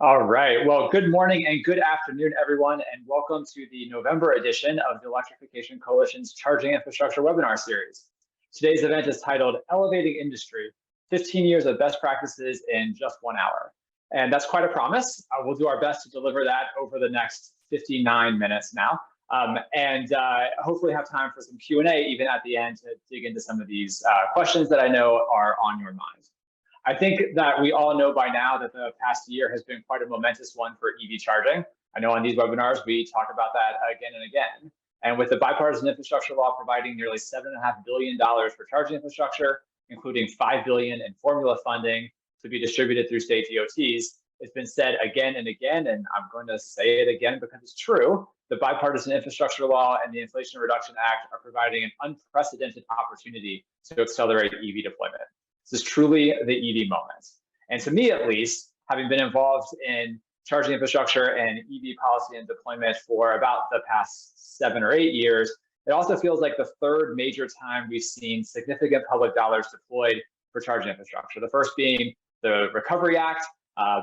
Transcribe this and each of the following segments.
All right. Well, good morning and good afternoon, everyone, and welcome to the November edition of the Electrification Coalition's Charging Infrastructure webinar series. Today's event is titled Elevating Industry, 15 Years of Best Practices in Just 1 Hour. And that's quite a promise. We'll do our best to deliver that over the next 59 minutes now. Hopefully have time for some Q&A even at the end to dig into some of these questions that I know are on your mind. I think that we all know by now that the past year has been quite a momentous one for EV charging. I know on these webinars, we talk about that again and again. And with the bipartisan infrastructure law providing nearly $7.5 billion for charging infrastructure, including $5 billion in formula funding to be distributed through state DOTs, it's been said again and again, and I'm going to say it again because it's true, the bipartisan infrastructure law and the Inflation Reduction Act are providing an unprecedented opportunity to accelerate EV deployment. This is truly the EV moment. And to me, at least, having been involved in charging infrastructure and EV policy and deployment for about the past 7 or 8 years, it also feels like the third major time we've seen significant public dollars deployed for charging infrastructure. The first being the Recovery Act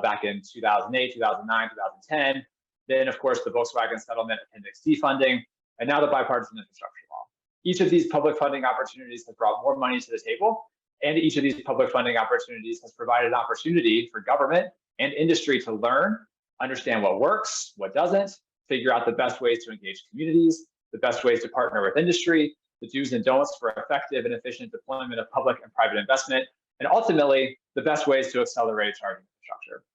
back in 2008, 2009, 2010. Then, of course, the Volkswagen settlement Appendix D funding, and now the bipartisan infrastructure law. Each of these public funding opportunities has brought more money to the table. And each of these public funding opportunities has provided an opportunity for government and industry to learn, understand what works, what doesn't, figure out the best ways to engage communities, the best ways to partner with industry, the do's and don'ts for effective and efficient deployment of public and private investment, and ultimately, the best ways to accelerate charging infrastructure.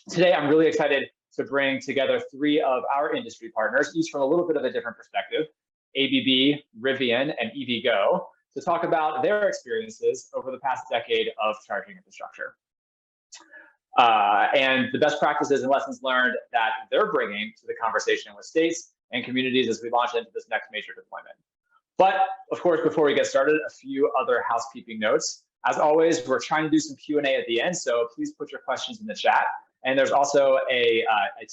Today, I'm really excited to bring together 3 of our industry partners, each from a little bit of a different perspective, ABB, Rivian, and EVgo, to talk about their experiences over the past decade of charging infrastructure. And the best practices and lessons learned that they're bringing to the conversation with states and communities as we launch into this next major deployment. But of course, before we get started, a few other housekeeping notes. As always, we're trying to do some Q&A at the end, so please put your questions in the chat. And there's also a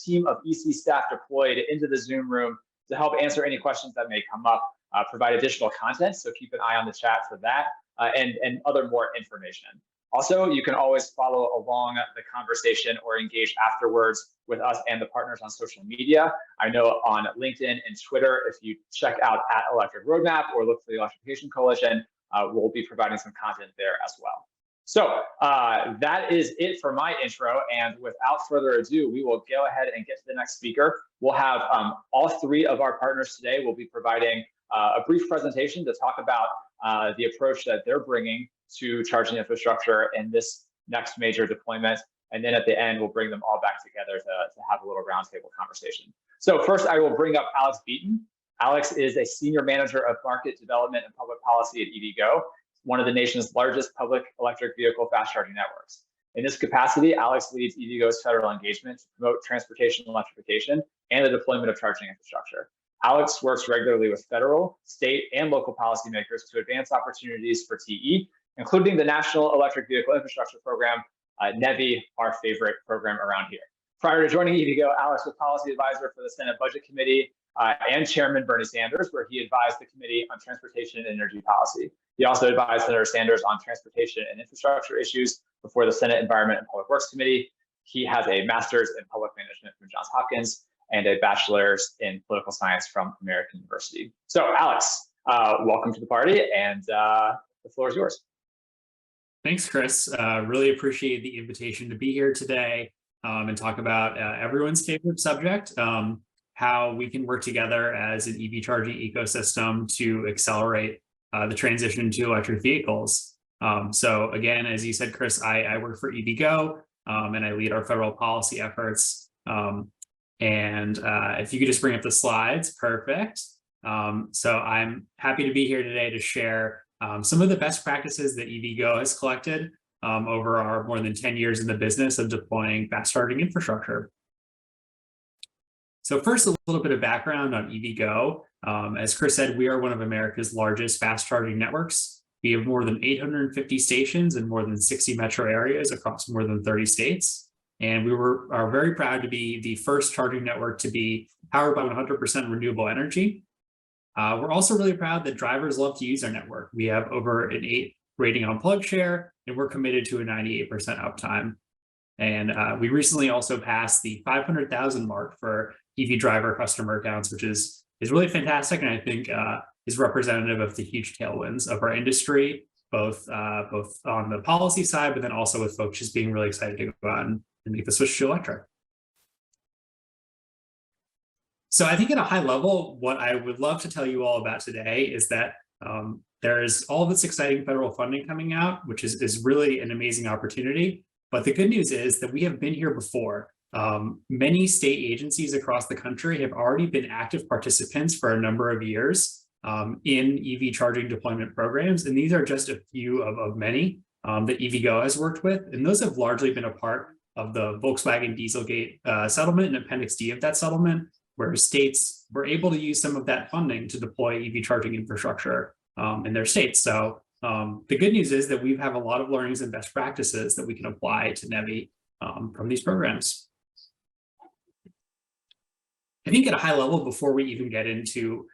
team of EC staff deployed into the Zoom room to help answer any questions that may come up, provide additional content, so keep an eye on the chat for that, and other more information. Also, you can always follow along the conversation or engage afterwards with us and the partners on social media. I know on LinkedIn and Twitter, if you check out @Electric Roadmap or look for the Electrification Coalition, we'll be providing some content there as well. So that is it for my intro. And without further ado, we will go ahead and get to the next speaker. We'll have all 3 of our partners today will be providing a brief presentation to talk about the approach that they're bringing to charging infrastructure in this next major deployment. And then at the end, we'll bring them all back together to have a little roundtable conversation. So first, I will bring up Alex Beaton. Alex is a senior manager of market development and public policy at EVgo, one of the nation's largest public electric vehicle fast charging networks. In this capacity, Alex leads EVgo's federal engagement to promote transportation electrification and the deployment of charging infrastructure. Alex works regularly with federal, state, and local policymakers to advance opportunities for TE, including the National Electric Vehicle Infrastructure Program, NEVI, our favorite program around here. Prior to joining EVgo, Alex was policy advisor for the Senate Budget Committee and Chairman Bernie Sanders, where he advised the Committee on Transportation and Energy Policy. He also advised Senator Sanders on transportation and infrastructure issues before the Senate Environment and Public Works Committee. He has a master's in public management from Johns Hopkins and a bachelor's in political science from American University. So Alex, welcome to the party, and the floor is yours. Thanks, Chris. Really appreciate the invitation to be here today and talk about everyone's favorite subject, how we can work together as an EV charging ecosystem to accelerate the transition to electric vehicles. So again, as you said, Chris, I work for EVgo and I lead our federal policy efforts. If you could just bring up the slides, perfect. So I'm happy to be here today to share some of the best practices that EVgo has collected over our more than 10 years in the business of deploying fast charging infrastructure. So first, a little bit of background on EVgo. As Chris said, we are one of America's largest fast charging networks. We have more than 850 stations in more than 60 metro areas across more than 30 states. And we are very proud to be the first charging network to be powered by 100% renewable energy. We're also really proud that drivers love to use our network. We have over an 8 rating on plug share, and we're committed to a 98% uptime. And we recently also passed the 500,000 mark for EV driver customer accounts, which is really fantastic, and I think is representative of the huge tailwinds of our industry, both on the policy side, but then also with folks just being really excited to go out and make the switch to electric. So I think at a high level, what I would love to tell you all about today is that there's all this exciting federal funding coming out, which is really an amazing opportunity. But the good news is that we have been here before. Many state agencies across the country have already been active participants for a number of years in EV charging deployment programs. And these are just a few of many that EVgo has worked with. And those have largely been a part of the Volkswagen Dieselgate settlement and Appendix D of that settlement, where states were able to use some of that funding to deploy EV charging infrastructure in their states. So the good news is that we have a lot of learnings and best practices that we can apply to NEVI from these programs. I think at a high level, before we even get into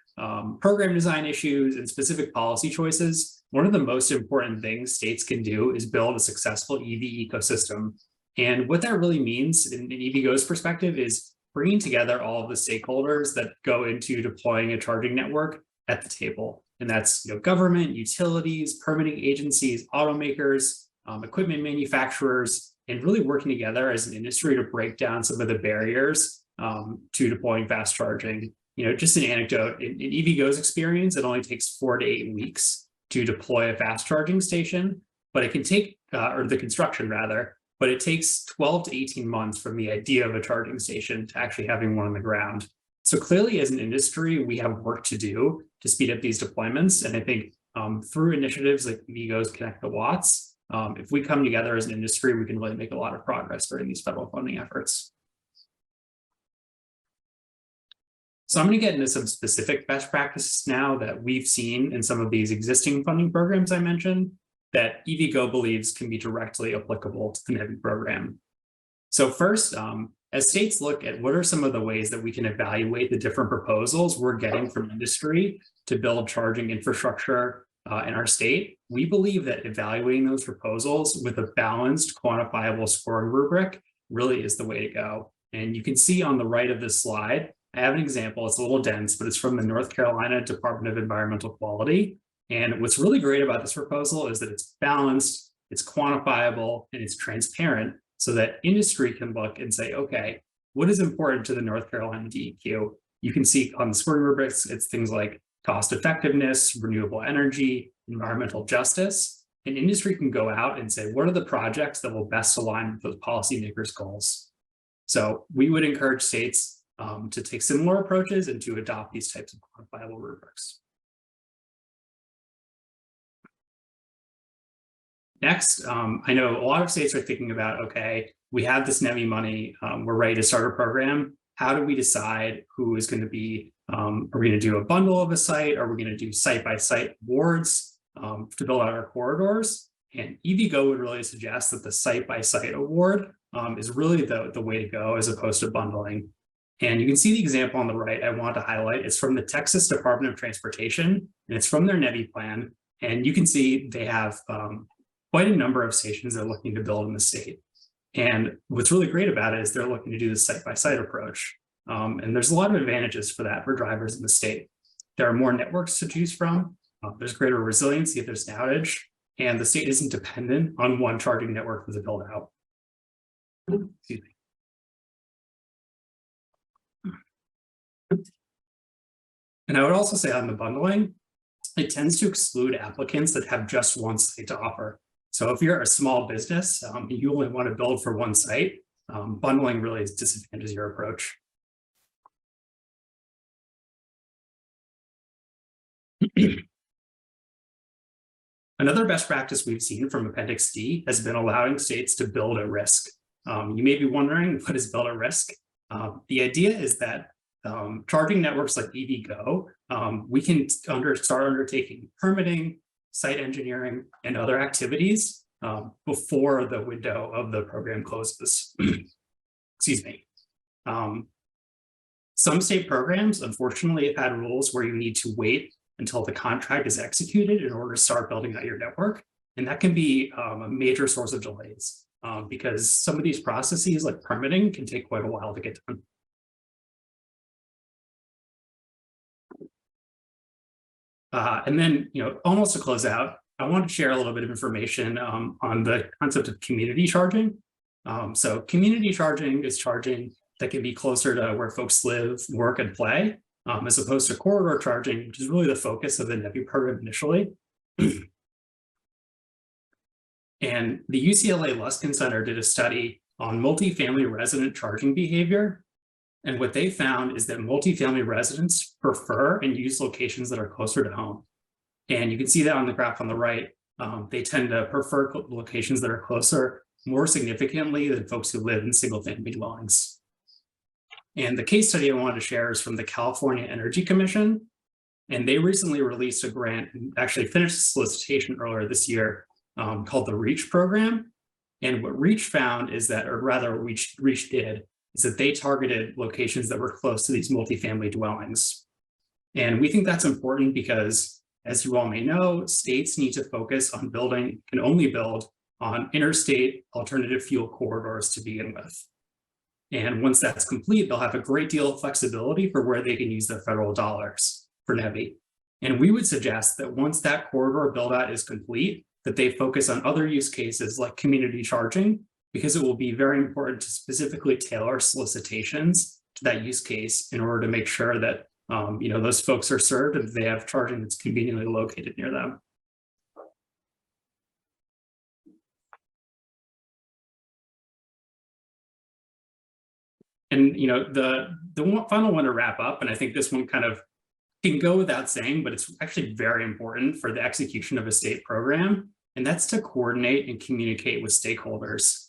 program design issues and specific policy choices, one of the most important things states can do is build a successful EV ecosystem. And what that really means in EVgo's perspective is bringing together all of the stakeholders that go into deploying a charging network at the table. And that's government, utilities, permitting agencies, automakers, equipment manufacturers, and really working together as an industry to break down some of the barriers to deploying fast charging. Just an anecdote, in EVgo's experience, it only takes 4 to 8 weeks to deploy a fast charging station, but it can take, or the construction rather, but it takes 12 to 18 months from the idea of a charging station to actually having one on the ground. So clearly, as an industry, we have work to do to speed up these deployments. And I think through initiatives like EVgo's Connect the Watts, if we come together as an industry, we can really make a lot of progress during these federal funding efforts. So I'm going to get into some specific best practices now that we've seen in some of these existing funding programs I mentioned that EVgo believes can be directly applicable to the NEVI program. So first, as states look at what are some of the ways that we can evaluate the different proposals we're getting from industry to build charging infrastructure in our state, we believe that evaluating those proposals with a balanced, quantifiable scoring rubric really is the way to go. And you can see on the right of this slide, I have an example. It's a little dense, but it's from the North Carolina Department of Environmental Quality. And what's really great about this proposal is that it's balanced, it's quantifiable, and it's transparent so that industry can look and say, okay, what is important to the North Carolina DEQ? You can see on the scoring rubrics, it's things like cost effectiveness, renewable energy, environmental justice, and industry can go out and say, what are the projects that will best align with those policymakers' goals? So we would encourage states to take similar approaches and to adopt these types of quantifiable rubrics. Next, I know a lot of states are thinking about, okay, we have this NEVI money, we're ready to start a program. How do we decide who is going to be, are we going to do a bundle of a site? Are we going to do site-by-site awards to build out our corridors? And EVgo would really suggest that the site-by-site award is really the way to go as opposed to bundling. And you can see the example on the right I want to highlight. It's from the Texas Department of Transportation, and it's from their NEVI plan. And you can see they have quite a number of stations they're looking to build in the state. And what's really great about it is they're looking to do the site-by-site approach. And there's a lot of advantages for that for drivers in the state. There are more networks to choose from. There's greater resiliency if there's an outage, and the state isn't dependent on one charging network for the build out. Excuse me. And I would also say on the bundling, it tends to exclude applicants that have just one site to offer. So if you're a small business, and you only want to build for one site, bundling really disadvantages your approach. Another best practice we've seen from Appendix D has been allowing states to build at risk. You may be wondering, what is build at risk? The idea is that charging networks like EVgo, we can start undertaking permitting, site engineering, and other activities before the window of the program closes. Excuse me. Some state programs, unfortunately, have had rules where you need to wait until the contract is executed in order to start building out your network. And that can be a major source of delays. because some of these processes like permitting can take quite a while to get done. And then, almost to close out, I want to share a little bit of information on the concept of community charging. So community charging is charging that can be closer to where folks live, work, and play, as opposed to corridor charging, which is really the focus of the NEVI program initially. And the UCLA Luskin Center did a study on multifamily resident charging behavior. And what they found is that multifamily residents prefer and use locations that are closer to home. And you can see that on the graph on the right. They tend to prefer locations that are closer more significantly than folks who live in single-family dwellings. And the case study I wanted to share is from the California Energy Commission. And they recently released a grant and actually finished a solicitation earlier this year called the REACH program. And what REACH found is that, or rather what REACH did, is that they targeted locations that were close to these multifamily dwellings. And we think that's important because, as you all may know, states need to focus on can only build on interstate alternative fuel corridors to begin with. And once that's complete, they'll have a great deal of flexibility for where they can use their federal dollars for NEVI. And we would suggest that once that corridor build out is complete, that they focus on other use cases like community charging, because it will be very important to specifically tailor solicitations to that use case in order to make sure that those folks are served and they have charging that's conveniently located near them. And the final one to wrap up, and I think this one kind of can go without saying, but it's actually very important for the execution of a state program, and that's to coordinate and communicate with stakeholders.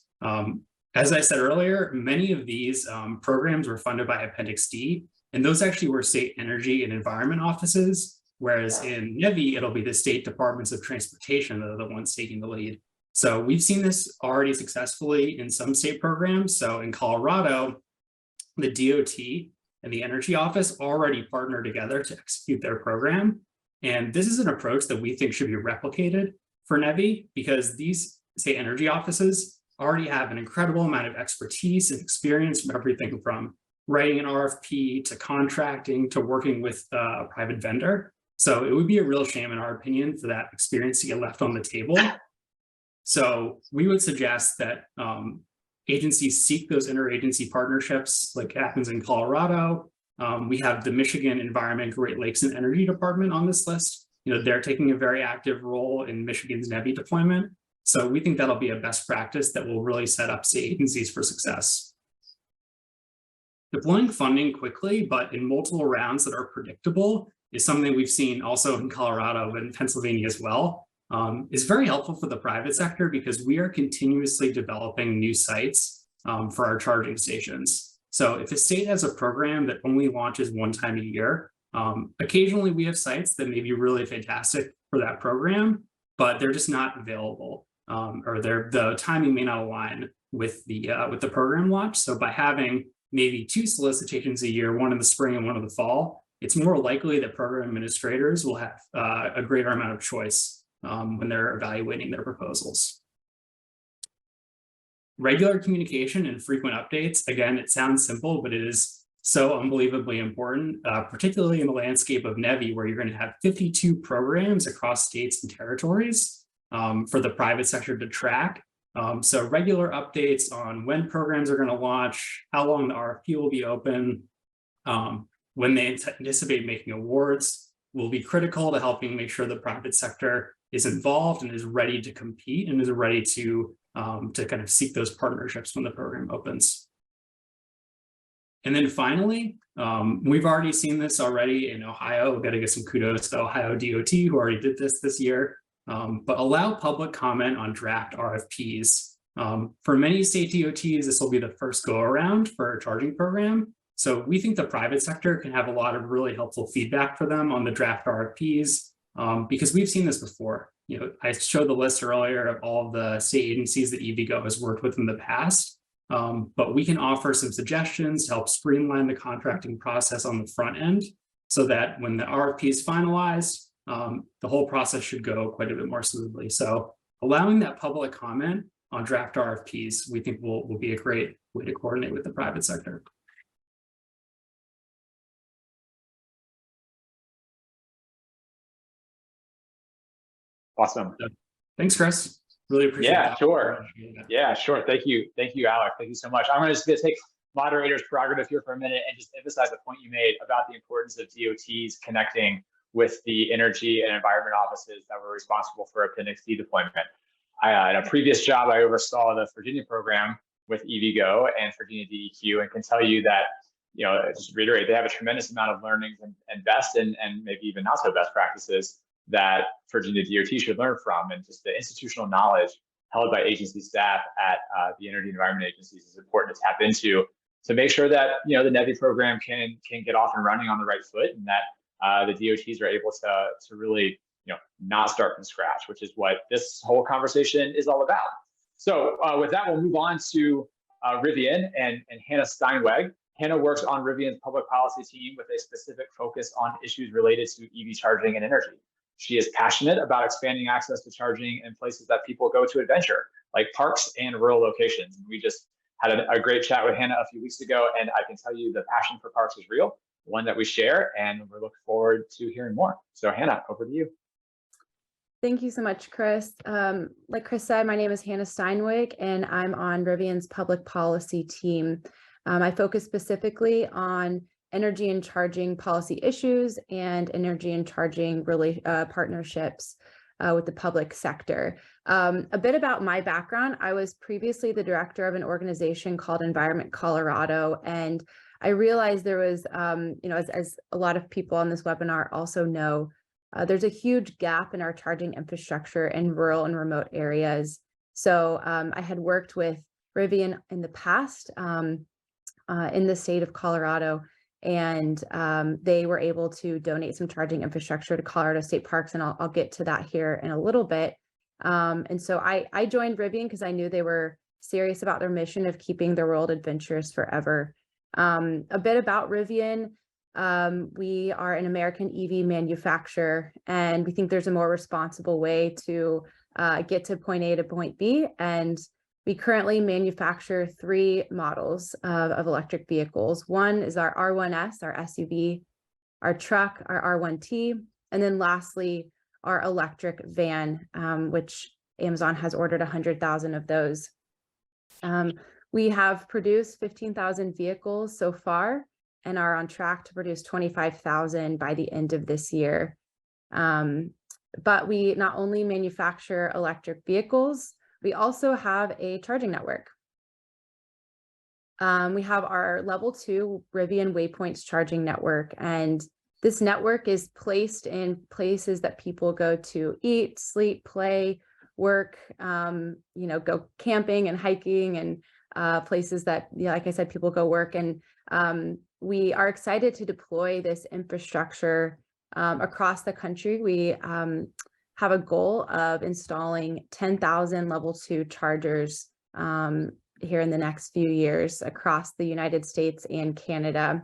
As I said earlier, many of these programs were funded by Appendix D, and those actually were state energy and environment offices, whereas in NEVI, it'll be the state departments of transportation that are the ones taking the lead. So we've seen this already successfully in some state programs. So in Colorado, the DOT and the Energy Office already partner together to execute their program. And this is an approach that we think should be replicated for NEVI, because these state energy offices already have an incredible amount of expertise and experience from everything from writing an RFP to contracting to working with a private vendor. So it would be a real shame, in our opinion, for that experience to get left on the table. So we would suggest that agencies seek those interagency partnerships like happens in Colorado. We have the Michigan Environment, Great Lakes, and Energy Department on this list. They're taking a very active role in Michigan's NEVI deployment. So we think that'll be a best practice that will really set up state agencies for success. Deploying funding quickly, but in multiple rounds that are predictable, is something we've seen also in Colorado and Pennsylvania as well. Is very helpful for the private sector because we are continuously developing new sites for our charging stations. So if a state has a program that only launches one time a year, occasionally we have sites that may be really fantastic for that program, but they're just not available, or the timing may not align with the program launch. So by having maybe 2 solicitations a year, one in the spring and one in the fall, it's more likely that program administrators will have a greater amount of choice when they're evaluating their proposals. Regular communication and frequent updates. Again, it sounds simple, but it is so unbelievably important, particularly in the landscape of NEVI, where you're going to have 52 programs across states and territories for the private sector to track. So regular updates on when programs are going to launch, how long the RFP will be open, when they anticipate making awards, will be critical to helping make sure the private sector is involved and is ready to compete and is ready to kind of seek those partnerships when the program opens. And then finally, we've already seen this already in Ohio. We've got to give some kudos to Ohio DOT, who already did this year, but allow public comment on draft RFPs. For many state DOTs, this will be the first go around for a charging program. So we think the private sector can have a lot of really helpful feedback for them on the draft RFPs, because we've seen this before. I showed the list earlier of all of the state agencies that EVgo has worked with in the past, but we can offer some suggestions to help streamline the contracting process on the front end so that when the RFP is finalized, the whole process should go quite a bit more smoothly. So allowing that public comment draft RFPs, we think will be a great way to coordinate with the private sector. Awesome. So, thanks, Chris. Really appreciate Yeah, that. sure. Yeah, sure. Thank you, Alec. Thank you so much. I'm going to take moderator's prerogative here for a minute and just emphasize the point you made about the importance of DOTs connecting with the energy and environment offices that were responsible for Appendix D deployment. In a previous job, I oversaw the Virginia program with EVgo and Virginia DEQ, and can tell you that, just to reiterate, they have a tremendous amount of learnings and best and maybe even not so best practices that Virginia DOT should learn from, and just the institutional knowledge held by agency staff at the energy and environment agencies is important to tap into to make sure that the NEVI program can get off and running on the right foot, and that the DOTs are able to really not start from scratch, which is what this whole conversation is all about. So with that, we'll move on to Rivian and Hannah Steinweg. Hannah works on Rivian's public policy team with a specific focus on issues related to EV charging and energy. She is passionate about expanding access to charging in places that people go to adventure, like parks and rural locations. We just had a great chat with Hannah a few weeks ago, and I can tell you the passion for parks is real, one that we share, and we're looking forward to hearing more. So Hannah, over to you. Thank you so much, Chris. Like Chris said, my name is Hannah Steinweg, and I'm on Rivian's public policy team. I focus specifically on energy and charging policy issues and energy and charging partnerships with the public sector. A bit about my background: I was previously the director of an organization called Environment Colorado, and I realized there was, as a lot of people on this webinar also know, there's a huge gap in our charging infrastructure in rural and remote areas. So I had worked with Rivian in the past in the state of Colorado, and they were able to donate some charging infrastructure to Colorado State Parks, and I'll get to that here in a little bit. And so I joined Rivian because I knew they were serious about their mission of keeping the world adventurous forever. A bit about Rivian: we are an American EV manufacturer, and we think there's a more responsible way to get to point A to point B. And we currently manufacture 3 models of electric vehicles. One is our R1S, our SUV, our truck, our R1T, and then lastly, our electric van, which Amazon has ordered 100,000 of those. We have produced 15,000 vehicles so far and are on track to produce 25,000 by the end of this year. But we not only manufacture electric vehicles, we also have a charging network. We have our level 2 Rivian Waypoints charging network, and this network is placed in places that people go to eat, sleep, play, work, go camping and hiking, and places that, like I said, people go work. And we are excited to deploy this infrastructure across the country. We have a goal of installing 10,000 level 2 chargers here in the next few years across the United States and Canada.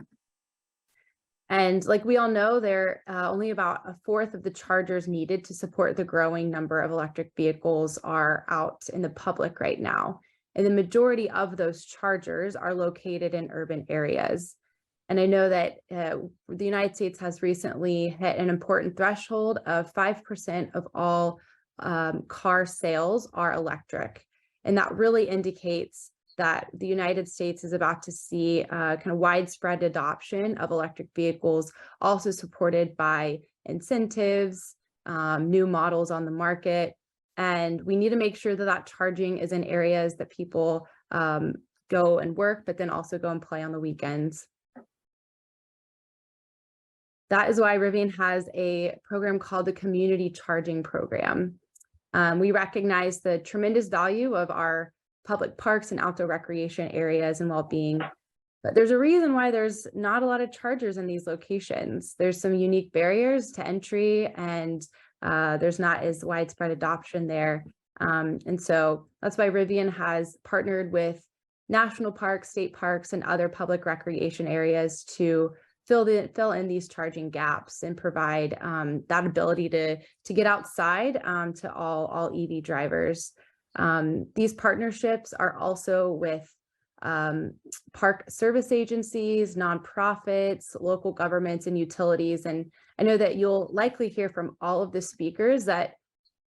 And like we all know, there only about 1/4 of the chargers needed to support the growing number of electric vehicles are out in the public right now. And the majority of those chargers are located in urban areas. And I know that the United States has recently hit an important threshold of 5% of all car sales are electric. And that really indicates that the United States is about to see kind of widespread adoption of electric vehicles, also supported by incentives, new models on the market. And we need to make sure that that charging is in areas that people go and work, but then also go and play on the weekends. That is why Rivian has a program called the Community Charging Program. We recognize the tremendous value of our public parks and outdoor recreation areas and well-being, but there's a reason why there's not a lot of chargers in these locations. There's some unique barriers to entry, and there's not as widespread adoption there. And so that's why Rivian has partnered with national parks, state parks, and other public recreation areas to fill in these charging gaps and provide that ability to get outside to all EV drivers. These partnerships are also with park service agencies, nonprofits, local governments, and utilities. And I know that you'll likely hear from all of the speakers that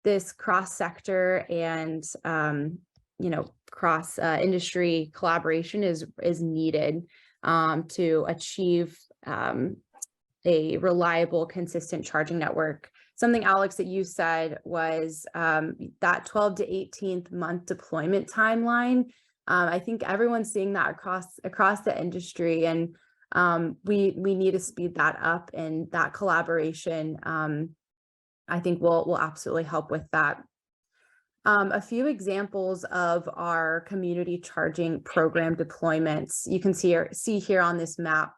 this cross-sector and cross industry collaboration is needed to achieve a reliable, consistent charging network. Something, Alex, that you said was that 12 to 18th month deployment timeline. I think everyone's seeing that across the industry, and we need to speed that up, and that collaboration I think will absolutely help with that. A few examples of our community charging program deployments you can see here on this map.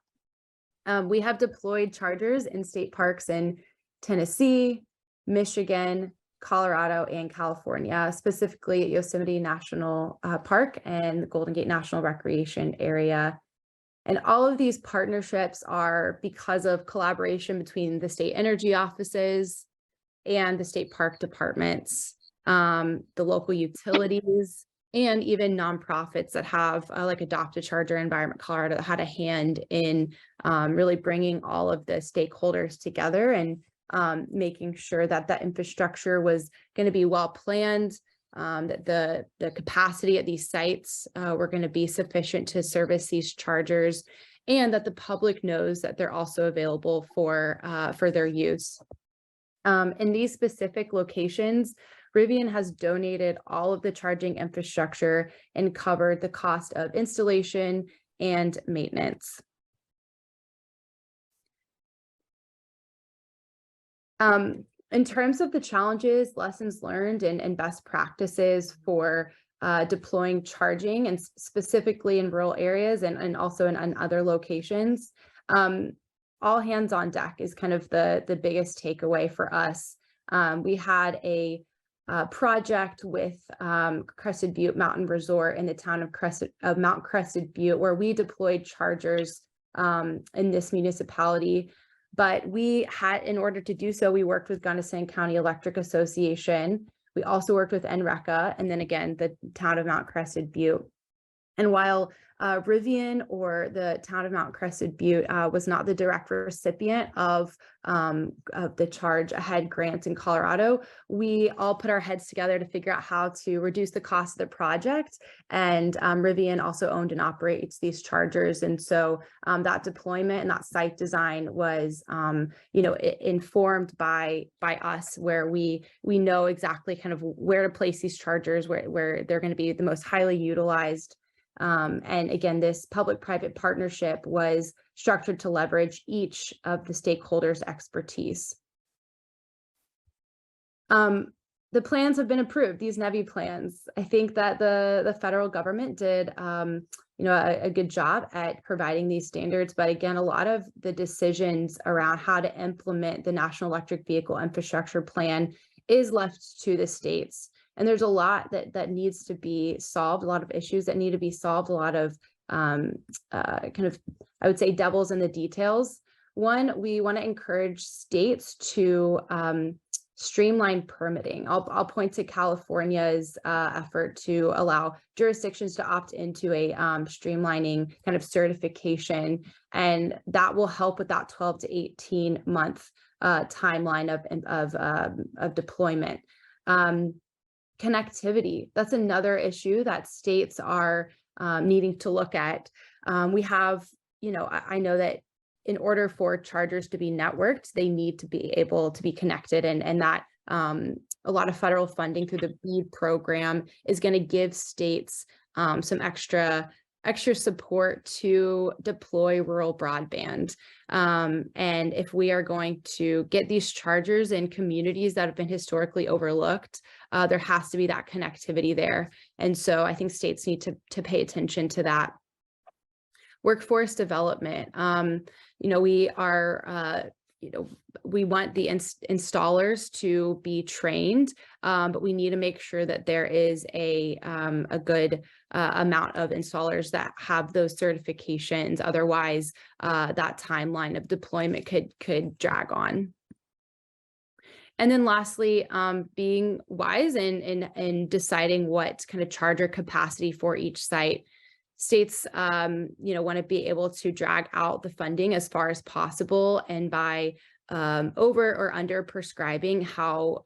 We have deployed chargers in state parks in Tennessee, Michigan, Colorado, and California, specifically at Yosemite National Park and the Golden Gate National Recreation Area. And all of these partnerships are because of collaboration between the state energy offices and the state park departments, the local utilities, and even nonprofits that have like Adopt a Charger, Environment Colorado, that had a hand in really bringing all of the stakeholders together and making sure that that infrastructure was going to be well planned, that the capacity at these sites were going to be sufficient to service these chargers, and that the public knows that they're also available for their use. In these specific locations, Rivian has donated all of the charging infrastructure and covered the cost of installation and maintenance. In terms of the challenges, lessons learned, and best practices for deploying charging, and specifically in rural areas and also in other locations, all hands on deck is kind of the biggest takeaway for us. We had a project with Crested Butte Mountain Resort in the town of Mount Crested Butte, where we deployed chargers in this municipality. But we had, in order to do so, we worked with Gunnison County Electric Association. We also worked with NRECA, and then again, the town of Mount Crested Butte. And while Rivian or the town of Mount Crested Butte was not the direct recipient of the Charge Ahead grant in Colorado, we all put our heads together to figure out how to reduce the cost of the project. And Rivian also owned and operates these chargers. And so that deployment and that site design was, informed by us, where we know exactly kind of where to place these chargers, where they're going to be the most highly utilized. And again, this public-private partnership was structured to leverage each of the stakeholders' expertise. The plans have been approved, these NEVI plans. I think that the federal government did a good job at providing these standards, but again, a lot of the decisions around how to implement the National Electric Vehicle Infrastructure Plan is left to the states. And there's a lot that needs to be solved, a lot of issues that need to be solved, a lot of kind of, I would say, devils in the details. One, we want to encourage states to streamline permitting. I'll point to California's effort to allow jurisdictions to opt into a streamlining kind of certification, and that will help with that 12 to 18 month timeline of deployment. Connectivity, that's another issue that states are needing to look at. We have, I know that in order for chargers to be networked, they need to be able to be connected, and that a lot of federal funding through the BEAD program is going to give states some extra support to deploy rural broadband. And if we are going to get these chargers in communities that have been historically overlooked, there has to be that connectivity there. And so I think states need to pay attention to that. Workforce development. We are, we want the installers to be trained, but we need to make sure that there is a good amount of installers that have those certifications. Otherwise, that timeline of deployment could drag on. And then lastly, being wise in deciding what kind of charger capacity for each site. States, want to be able to drag out the funding as far as possible, and by over or under prescribing how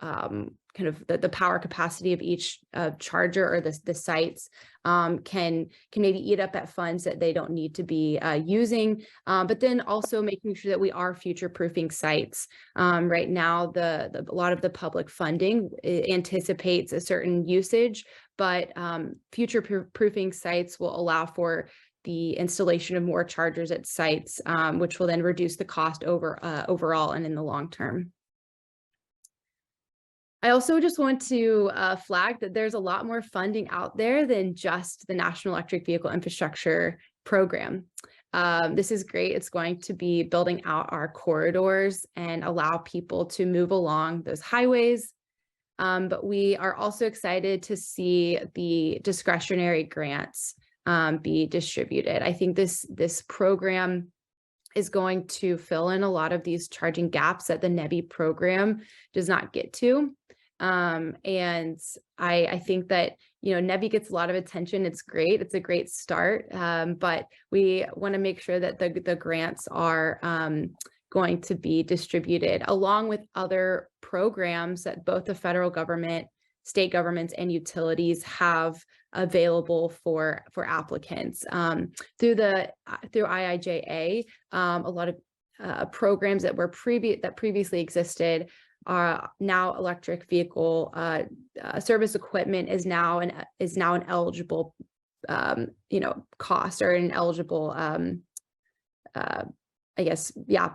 kind of the power capacity of each charger or the sites can maybe eat up at funds that they don't need to be using, but then also making sure that we are future-proofing sites. Right now, a lot of the public funding anticipates a certain usage, but future-proofing sites will allow for the installation of more chargers at sites, which will then reduce the cost overall and in the long term. I also just want to flag that there's a lot more funding out there than just the National Electric Vehicle Infrastructure Program. This is great. It's going to be building out our corridors and allow people to move along those highways. But we are also excited to see the discretionary grants be distributed. I think this program is going to fill in a lot of these charging gaps that the NEVI program does not get to. And I think that, NEVI gets a lot of attention. It's great. It's a great start. But we want to make sure that the grants are going to be distributed along with other programs that both the federal government, state governments, and utilities have available for applicants. Through IIJA, a lot of programs that previously existed are now electric vehicle service equipment is now an eligible cost, or an eligible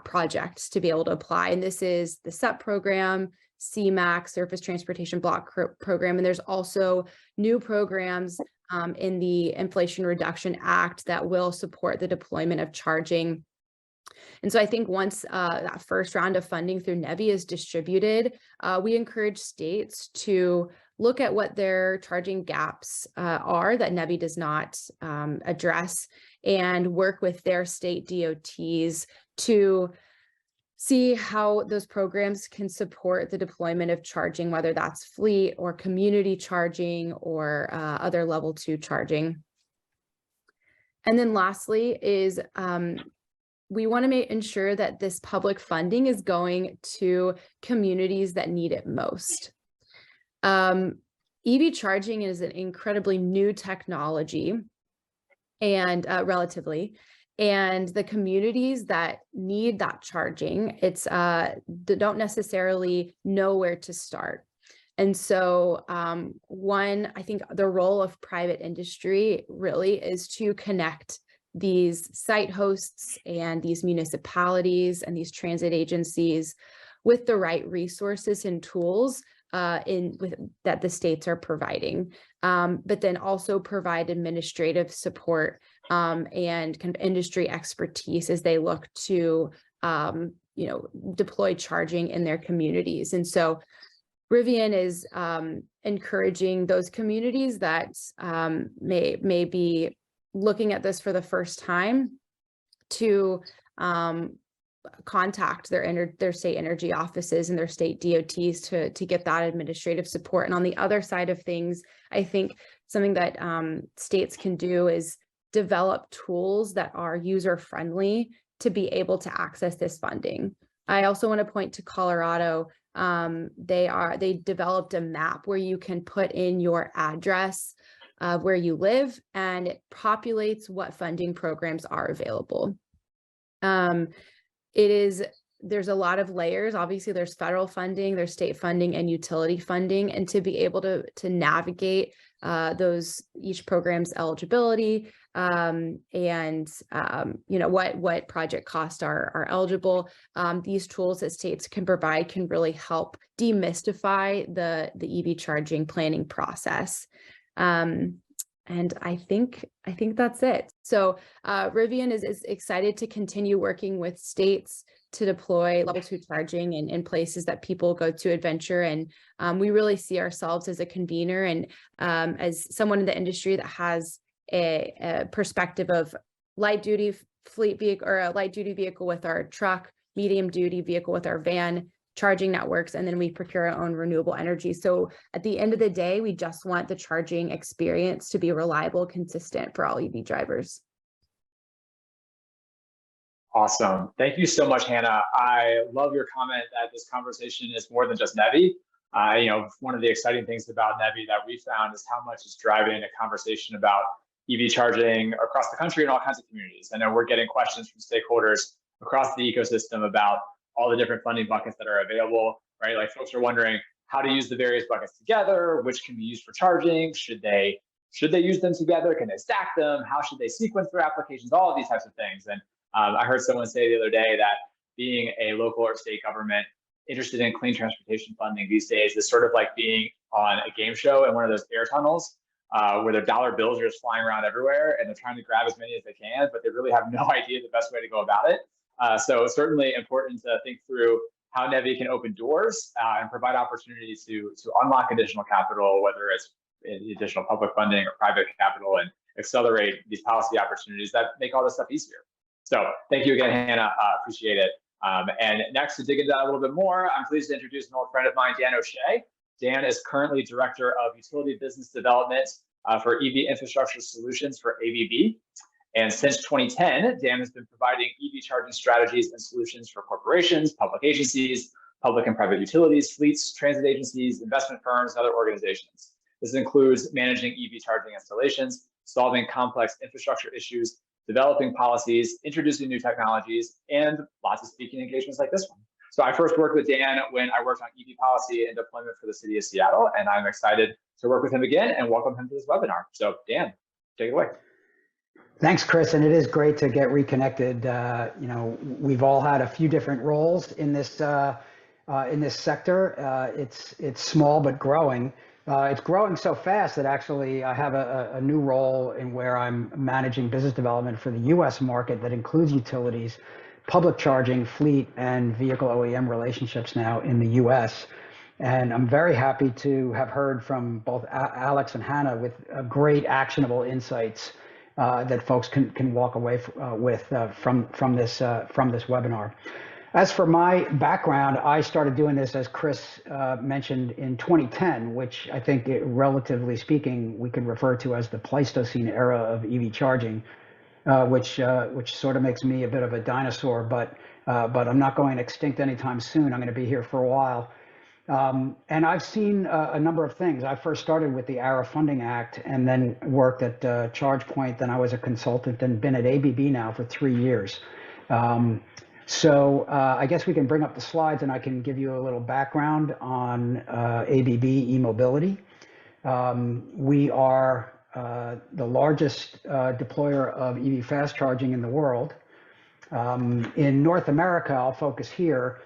project to be able to apply. And this is the SEP program, CMAQ, Surface Transportation Block Program, and there's also new programs in the Inflation Reduction Act that will support the deployment of charging. And so I think once that first round of funding through NEVI is distributed, we encourage states to look at what their charging gaps are that NEVI does not address, and work with their state DOTs to see how those programs can support the deployment of charging, whether that's fleet or community charging or other level 2 charging. And then lastly is we want to ensure that this public funding is going to communities that need it most. EV charging is an incredibly new technology, and relatively, and the communities that need that charging, don't necessarily know where to start. And so I think the role of private industry really is to connect these site hosts and these municipalities and these transit agencies with the right resources and tools that the states are providing, but then also provide administrative support and kind of industry expertise as they look to deploy charging in their communities. And so Rivian is encouraging those communities that may be looking at this for the first time to contact their state energy offices and their state DOTs to get that administrative support. And on the other side of things, I think something that states can do is develop tools that are user-friendly to be able to access this funding. I also want to point to Colorado. They developed a map where you can put in your address of where you live, and it populates what funding programs are available. There's a lot of layers. Obviously, there's federal funding, there's state funding, and utility funding, and to be able to navigate each program's eligibility and what project costs are eligible. These tools that states can provide can really help demystify the EV charging planning process. And I think that's it. So Rivian is excited to continue working with states to deploy level 2 charging in places that people go to adventure. And we really see ourselves as a convener and as someone in the industry that has a perspective of light duty fleet vehicle, or a light duty vehicle with our truck, medium duty vehicle with our van, charging networks, and then we procure our own renewable energy. So at the end of the day, we just want the charging experience to be reliable, consistent for all EV drivers. Awesome. Thank you so much, Hannah. I love your comment that this conversation is more than just NEVI. One of the exciting things about NEVI that we found is how much it's driving a conversation about EV charging across the country in all kinds of communities. I know we're getting questions from stakeholders across the ecosystem about all the different funding buckets that are available, right? Like folks are wondering how to use the various buckets together, which can be used for charging. Should they use them together? Can they stack them? How should they sequence their applications? All of these types of things. And I heard someone say the other day that being a local or state government interested in clean transportation funding these days is sort of like being on a game show in one of those air tunnels where their dollar bills are just flying around everywhere and they're trying to grab as many as they can, but they really have no idea the best way to go about it. So certainly important to think through how NEVI can open doors and provide opportunities to unlock additional capital, whether it's additional public funding or private capital, and accelerate these policy opportunities that make all this stuff easier. So thank you again, Hannah. Appreciate it. And next, to dig into that a little bit more, I'm pleased to introduce an old friend of mine, Dan O'Shea. Dan is currently Director of Utility Business Development for EV Infrastructure Solutions for ABB. And since 2010, Dan has been providing EV charging strategies and solutions for corporations, public agencies, public and private utilities, fleets, transit agencies, investment firms, and other organizations. This includes managing EV charging installations, solving complex infrastructure issues, developing policies, introducing new technologies, and lots of speaking engagements like this one. So I first worked with Dan when I worked on EV policy and deployment for the city of Seattle, and I'm excited to work with him again and welcome him to this webinar. So Dan, take it away. Thanks, Chris, and it is great to get reconnected. We've all had a few different roles in this sector. It's small but growing. It's growing so fast that actually I have a new role in where I'm managing business development for the U.S. market that includes utilities, public charging, fleet, and vehicle OEM relationships now in the U.S. And I'm very happy to have heard from both Alex and Hannah with great actionable insights that folks can walk away with from this webinar. As for my background, I started doing this, as Chris mentioned, in 2010, which I think, relatively speaking, we could refer to as the Pleistocene era of EV charging, which sort of makes me a bit of a dinosaur, but I'm not going extinct anytime soon. I'm going to be here for a while. And I've seen a number of things. I first started with the ARA Funding Act and then worked at ChargePoint. Then I was a consultant and been at ABB now for 3 years. So I guess we can bring up the slides and I can give you a little background on ABB e-mobility. We are the largest deployer of EV fast charging in the world. In North America, I'll focus here,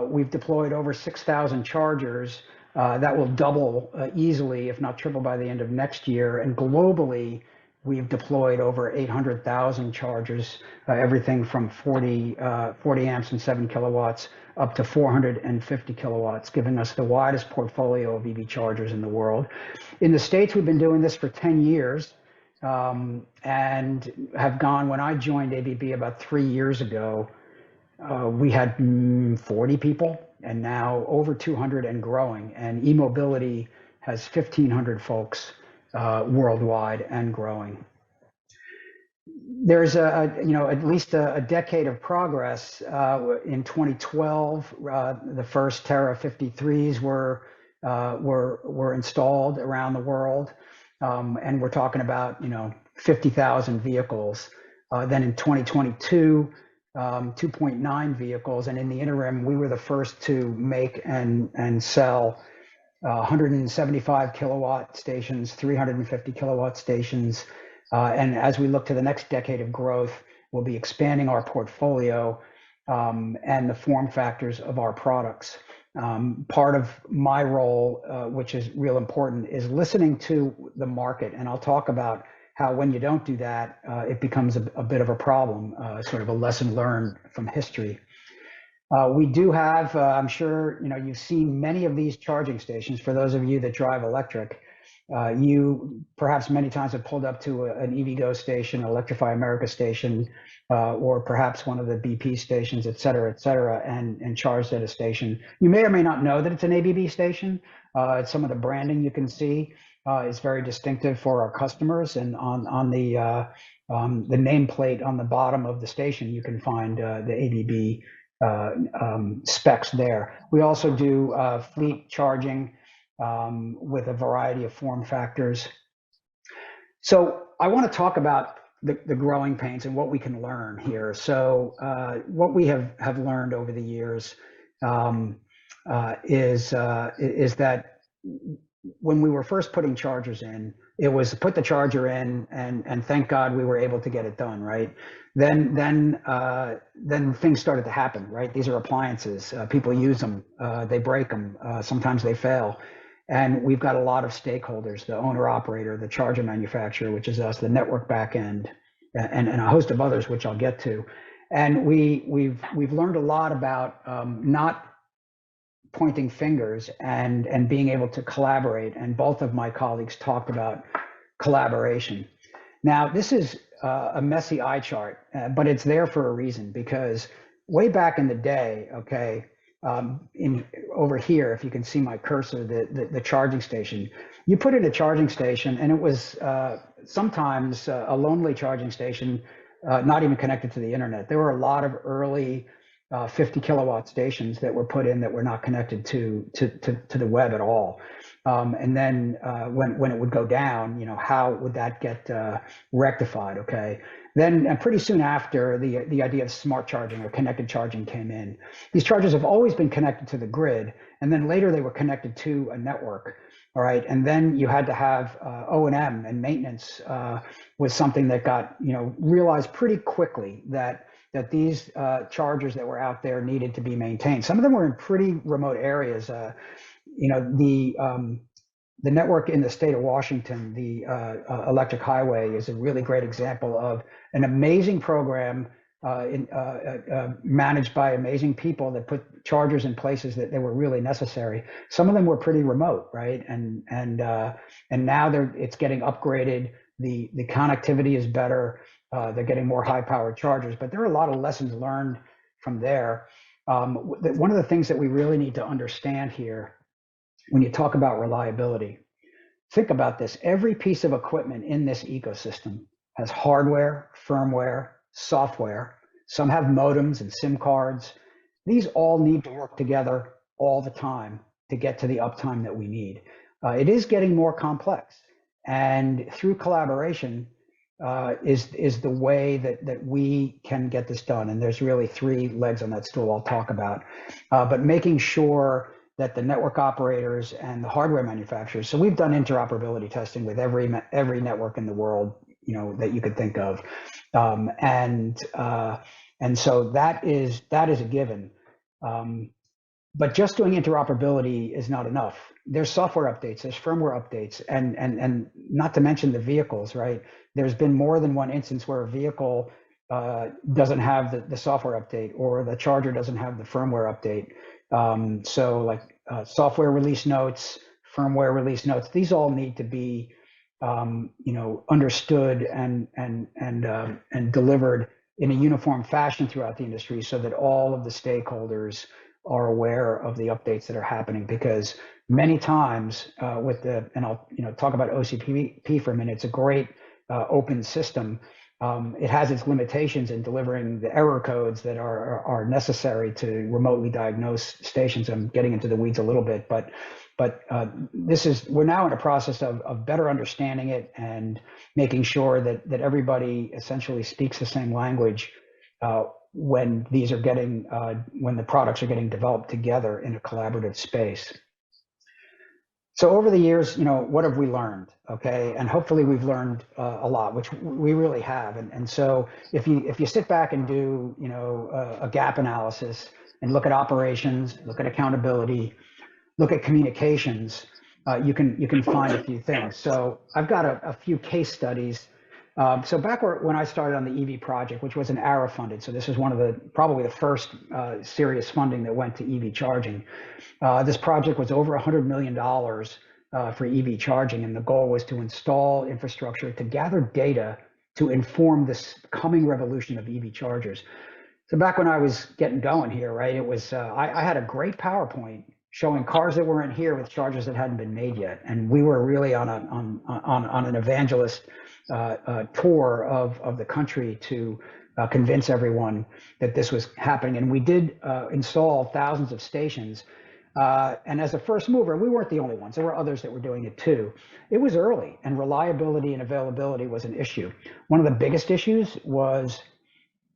we've deployed over 6,000 chargers. That will double easily, if not triple, by the end of next year. And globally, we've deployed over 800,000 chargers, everything from 40 amps and 7 kilowatts up to 450 kilowatts, giving us the widest portfolio of EV chargers in the world. In the States, we've been doing this for 10 years and have gone, when I joined ABB about 3 years ago, we had 40 people and now over 200 and growing. And e-mobility has 1,500 folks worldwide and growing. There's at least a decade of progress. In 2012, the first Terra 53s were installed around the world, and we're talking about 50,000 vehicles. Then in 2022, 2.9 vehicles, and in the interim, we were the first to make and sell 175 kilowatt stations, 350 kilowatt stations. And as we look to the next decade of growth, we'll be expanding our portfolio and the form factors of our products. Part of my role, which is real important, is listening to the market. And I'll talk about how when you don't do that, it becomes a bit of a problem, sort of a lesson learned from history. We do have, I'm sure you've seen many of these charging stations for those of you that drive electric. You perhaps many times have pulled up to an EVgo station, Electrify America station, or perhaps one of the BP stations, et cetera, and charged at a station. You may or may not know that it's an ABB station. Some of the branding you can see is very distinctive for our customers, and on the nameplate on the bottom of the station, you can find the ABB specs there. We also do fleet charging with a variety of form factors. So I want to talk about the growing pains and what we can learn here. So what we have learned over the years is that when we were first putting chargers in, it was put the charger in and thank God we were able to get it done, right? Then things started to happen, right? These are appliances. People use them, they break them, sometimes they fail. And we've got a lot of stakeholders, the owner operator, the charger manufacturer, which is us, the network backend, and a host of others, which I'll get to. And we've learned a lot about not pointing fingers and being able to collaborate. And both of my colleagues talked about collaboration. Now, this is a messy eye chart, but it's there for a reason, because way back in the day, okay, over here, if you can see my cursor, the charging station, you put in a charging station, and it was sometimes a lonely charging station, not even connected to the internet. There were a lot of early 50 kilowatt stations that were put in that were not connected to the web at all. And then when it would go down, how would that get rectified? Okay. Then, and pretty soon after, the idea of smart charging or connected charging came in. These chargers have always been connected to the grid, and then later they were connected to a network. All right, and then you had to have O&M and maintenance was something that got realized pretty quickly that these chargers that were out there needed to be maintained. Some of them were in pretty remote areas. The network in the state of Washington, the Electric Highway, is a really great example of an amazing program managed by amazing people that put chargers in places that they were really necessary. Some of them were pretty remote, right? And now it's getting upgraded. The connectivity is better. They're getting more high-powered chargers, but there are a lot of lessons learned from there. One of the things that we really need to understand here, when you talk about reliability, think about this. Every piece of equipment in this ecosystem has hardware, firmware, software. Some have modems and SIM cards. These all need to work together all the time to get to the uptime that we need. It is getting more complex, and through collaboration is the way that we can get this done. And there's really three legs on that stool I'll talk about, but making sure that the network operators and the hardware manufacturers. So we've done interoperability testing with every network in the world, that you could think of, and so that is a given. But just doing interoperability is not enough. There's software updates, there's firmware updates, and not to mention the vehicles, right? There's been more than one instance where a vehicle doesn't have the software update, or the charger doesn't have the firmware update. So like software release notes, firmware release notes, these all need to be understood and delivered in a uniform fashion throughout the industry, so that all of the stakeholders are aware of the updates that are happening. Because many times and I'll talk about OCPP for a minute, it's a great open system. It has its limitations in delivering the error codes that are necessary to remotely diagnose stations. I'm getting into the weeds a little bit, but we're now in a process of better understanding it and making sure that everybody essentially speaks the same language when the products are getting developed together in a collaborative space. So over the years, what have we learned? Okay, and hopefully we've learned a lot, which we really have. And so if you sit back and do a gap analysis and look at operations, look at accountability, look at communications, you can find a few things. So I've got a few case studies. So back when I started on the EV project, which was an ARRA funded, so this was probably the first serious funding that went to EV charging. This project was over $100 million for EV charging, and the goal was to install infrastructure to gather data to inform this coming revolution of EV chargers. So back when I was getting going here, right, it was I had a great PowerPoint showing cars that weren't here with chargers that hadn't been made yet, and we were really on an evangelist tour of the country to convince everyone that this was happening. And we did install thousands of stations. And as a first mover, we weren't the only ones. There were others that were doing it too. It was early, and reliability and availability was an issue. One of the biggest issues was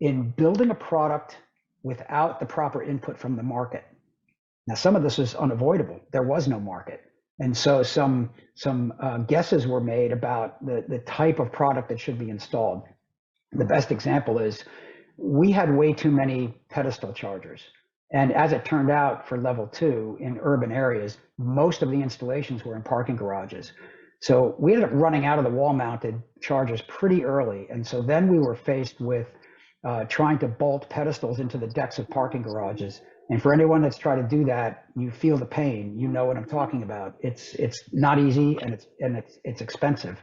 in building a product without the proper input from the market. Now, some of this was unavoidable. There was no market. And so some guesses were made about the type of product that should be installed. The best example is we had way too many pedestal chargers. And as it turned out, for level 2 in urban areas, most of the installations were in parking garages. So we ended up running out of the wall-mounted chargers pretty early. And so then we were faced with trying to bolt pedestals into the decks of parking garages. And for anyone that's tried to do that, you feel the pain. You know what I'm talking about. It's not easy, and it's expensive,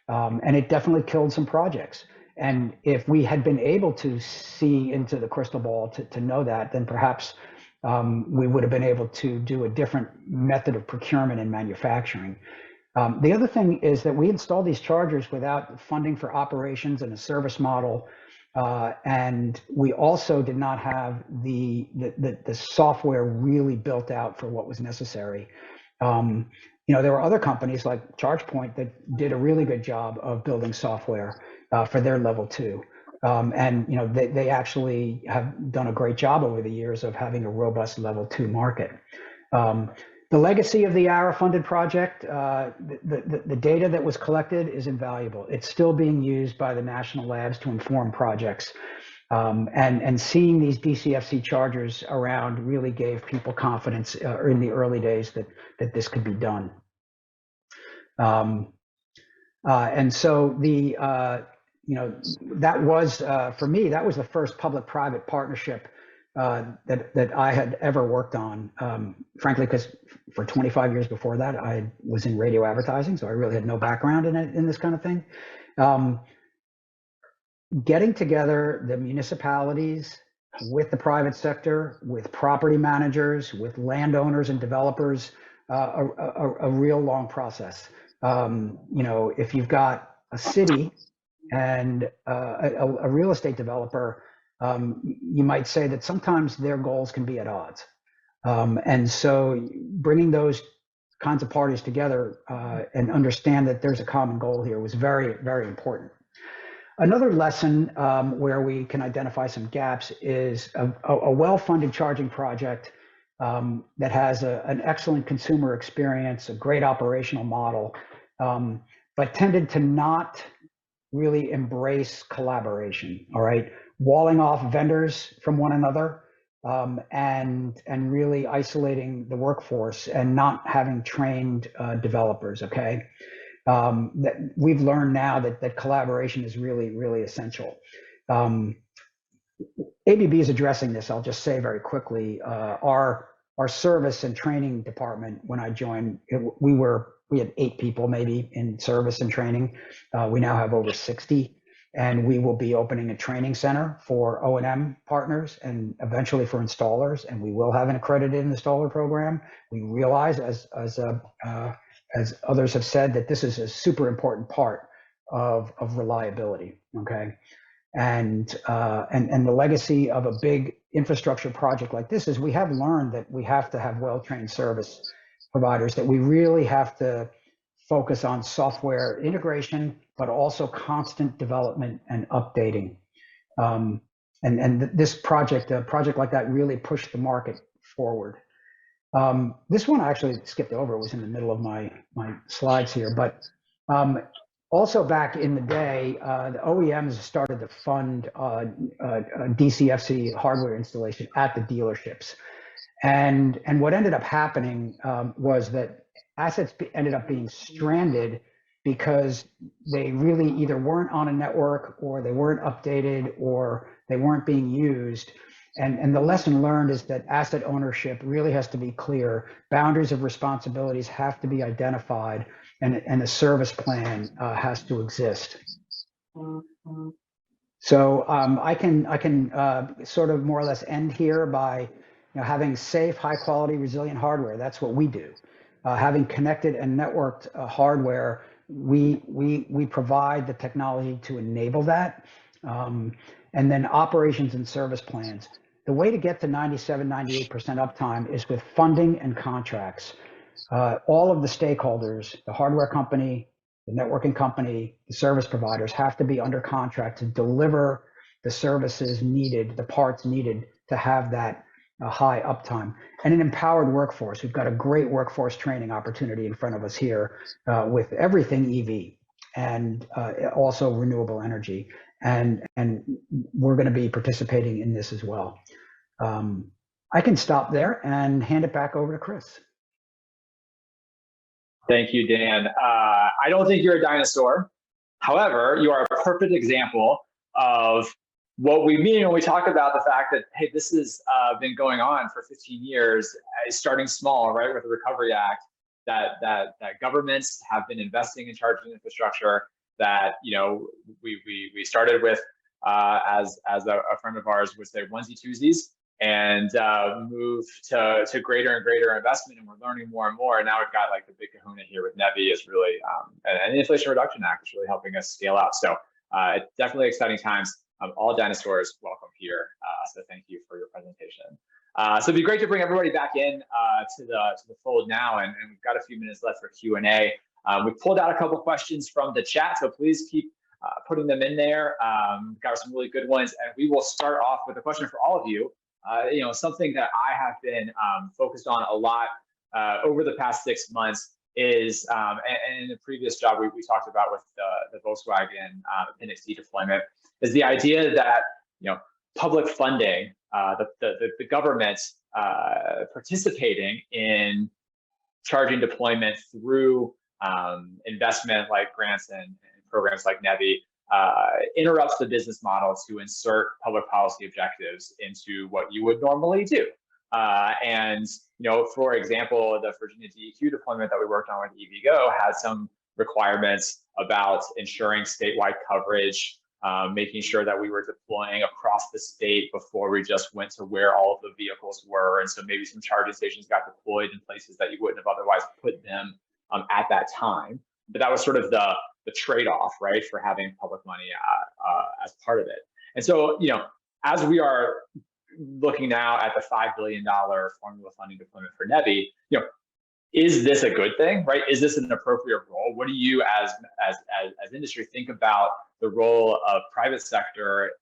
and it definitely killed some projects. And if we had been able to see into the crystal ball to know that, then perhaps we would have been able to do a different method of procurement and manufacturing. The other thing is that we installed these chargers without funding for operations and a service model. And we also did not have the software really built out for what was necessary. There were other companies like ChargePoint that did a really good job of building software for their level 2. And they actually have done a great job over the years of having a robust level 2 market. The legacy of the ARRA-funded project, the data that was collected is invaluable. It's still being used by the national labs to inform projects. And seeing these DCFC chargers around really gave people confidence in the early days that this could be done. And so that was, for me, that was the first public-private partnership that I had ever worked on, frankly, because for 25 years before that, I was in radio advertising, so I really had no background in this kind of thing. Getting together the municipalities with the private sector, with property managers, with landowners and developers, a real long process. If you've got a city and a real estate developer, you might say that sometimes their goals can be at odds. And so bringing those kinds of parties together and understand that there's a common goal here was very, very important. Another lesson where we can identify some gaps is a well-funded charging project that has an excellent consumer experience, a great operational model, but tended to not really embrace collaboration, all right? Walling off vendors from one another and really isolating the workforce and not having trained developers, okay? That we've learned now that collaboration is really, really essential. ABB is addressing this. I'll just say very quickly, our service and training department, when I joined, we had 8 people maybe in service and training. We now have over 60. And we will be opening a training center for O&M partners and eventually for installers. And we will have an accredited installer program. We realize, as others have said, that this is a super important part of reliability. Okay, and the legacy of a big infrastructure project like this is we have learned that we have to have well-trained service providers, that we really have to focus on software integration, but also constant development and updating. And this project, a project like that, really pushed the market forward. This one I actually skipped over. It was in the middle of my slides here, but also back in the day, the OEMs started to fund DCFC hardware installation at the dealerships. And what ended up happening was that assets ended up being stranded because they really either weren't on a network or they weren't updated or they weren't being used. And the lesson learned is that asset ownership really has to be clear. Boundaries of responsibilities have to be identified, and a service plan has to exist. So I can sort of more or less end here by having safe, high quality, resilient hardware. That's what we do. Having connected and networked hardware, we provide the technology to enable that. And then operations and service plans. The way to get to 97, 98% uptime is with funding and contracts. All of the stakeholders, the hardware company, the networking company, the service providers have to be under contract to deliver the services needed, the parts needed to have that high uptime. And an empowered workforce. We've got a great workforce training opportunity in front of us here with everything EV and also renewable energy. And we're going to be participating in this as well. I can stop there and hand it back over to Chris. Thank you, Dan. I don't think you're a dinosaur. However, you are a perfect example of what we mean when we talk about the fact that, hey, this has been going on for 15 years, starting small, right, with the Recovery Act, that governments have been investing in charging infrastructure, that we started with as a friend of ours would say onesie twosies, and move to greater and greater investment, and we're learning more and more. And now we've got like the big kahuna here with NEVI is really, and the Inflation Reduction Act is really helping us scale out. So definitely exciting times. All dinosaurs welcome here. So thank you for your presentation. So it'd be great to bring everybody back in to the fold now, and we've got a few minutes left for Q&A. We've pulled out a couple questions from the chat, so please keep putting them in there. Got some really good ones, and we will start off with a question for all of you. Something that I have been focused on a lot over the past 6 months is, and in the previous job we talked about with the Volkswagen Appendix D deployment, is the idea that public funding, the government participating in charging deployment through investment like grants and programs like NEVI interrupts the business model to insert public policy objectives into what you would normally do. And for example, the Virginia DEQ deployment that we worked on with EVgo had some requirements about ensuring statewide coverage, making sure that we were deploying across the state before we just went to where all of the vehicles were. And so maybe some charging stations got deployed in places that you wouldn't have otherwise put them at that time. But that was sort of the trade-off, right, for having public money as part of it. And so, as we are looking now at the $5 billion formula funding deployment for NEVI, is this a good thing, right? Is this an appropriate role? What do you, as industry, think about the role of private sector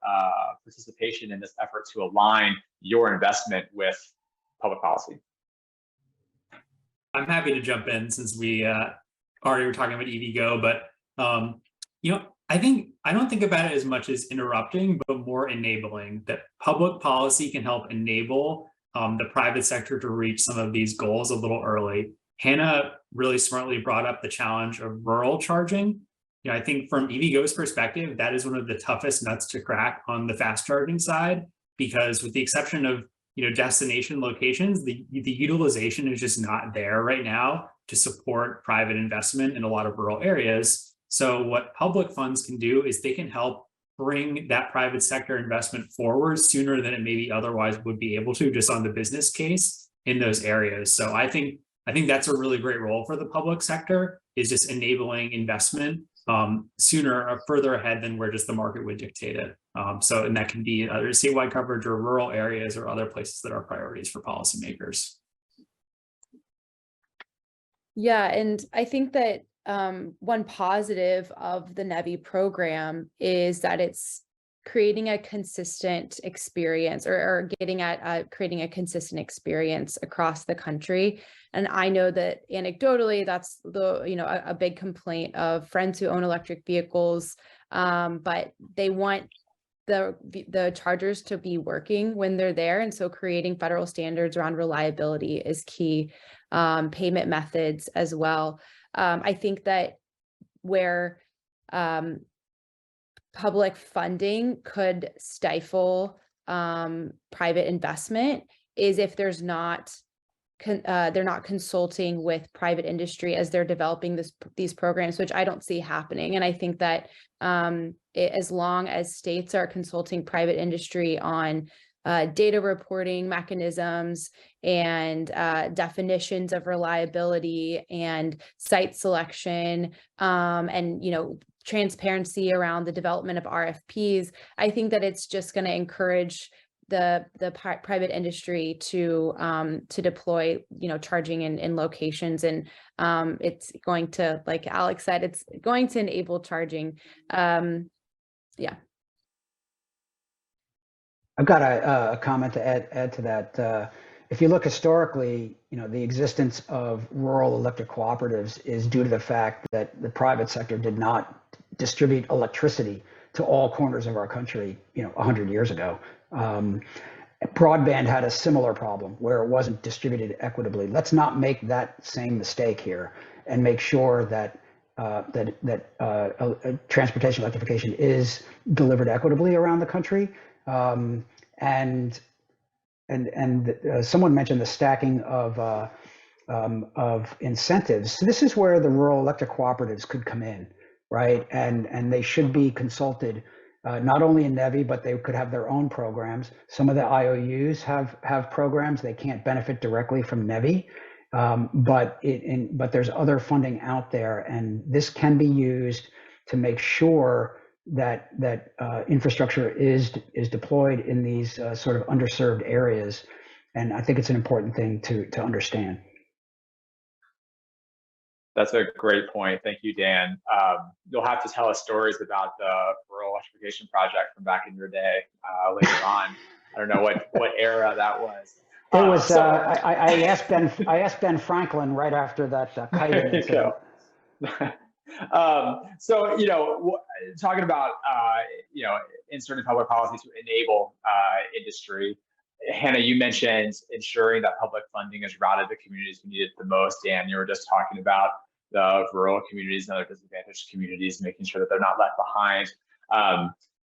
participation in this effort to align your investment with public policy? I'm happy to jump in since we already were talking about EVgo, but I don't think about it as much as interrupting, but more enabling, that public policy can help enable the private sector to reach some of these goals a little early. Hannah really smartly brought up the challenge of rural charging. I think from EVgo's perspective, that is one of the toughest nuts to crack on the fast charging side, because with the exception of destination locations, the utilization is just not there right now to support private investment in a lot of rural areas. So what public funds can do is they can help bring that private sector investment forward sooner than it maybe otherwise would be able to, just on the business case in those areas. So I think that's a really great role for the public sector, is just enabling investment sooner or further ahead than where just the market would dictate it. And that can be either statewide coverage or rural areas or other places that are priorities for policymakers. Yeah, and I think that one positive of the NEVI program is that it's creating a consistent experience, or getting at creating a consistent experience across the country. And I know that anecdotally, that's a big complaint of friends who own electric vehicles, but they want the chargers to be working when they're there. And so creating federal standards around reliability is key. Payment methods as well. I think that where public funding could stifle private investment is if there's not they're not consulting with private industry as they're developing these programs, which I don't see happening. And I think that as long as states are consulting private industry on data reporting mechanisms and definitions of reliability and site selection, and transparency around the development of RFPs, I think that it's just going to encourage the private industry to deploy charging in locations, and it's going to, like Alex said, it's going to enable charging. Yeah. I've got a comment to add to that. If you look historically, the existence of rural electric cooperatives is due to the fact that the private sector did not distribute electricity to all corners of our country, 100 years ago. Broadband had a similar problem where it wasn't distributed equitably. Let's not make that same mistake here, and make sure that transportation electrification is delivered equitably around the country. And someone mentioned the stacking of incentives. So this is where the rural electric cooperatives could come in, right? And they should be consulted, not only in NEVI, but they could have their own programs. Some of the IOUs have programs. They can't benefit directly from NEVI, but there's other funding out there, and this can be used to make sure that infrastructure is deployed in these sort of underserved areas. And I think it's an important thing to understand. That's a great point. Thank you, Dan. You'll have to tell us stories about the rural electrification project from back in your day later on. I don't know what era that was. It was. I asked Ben Franklin right after that kiting incident. So talking about inserting public policy to enable industry. Hannah, you mentioned ensuring that public funding is routed to communities who need it the most. Dan, you were just talking about the rural communities and other disadvantaged communities, making sure that they're not left behind.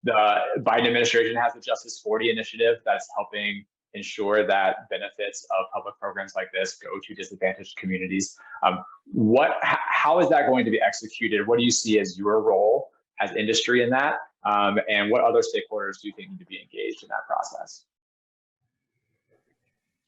The Biden administration has the Justice 40 initiative that's helping ensure that benefits of public programs like this go to disadvantaged communities. How is that going to be executed? What do you see as your role as industry in that? And what other stakeholders do you think need to be engaged in that process?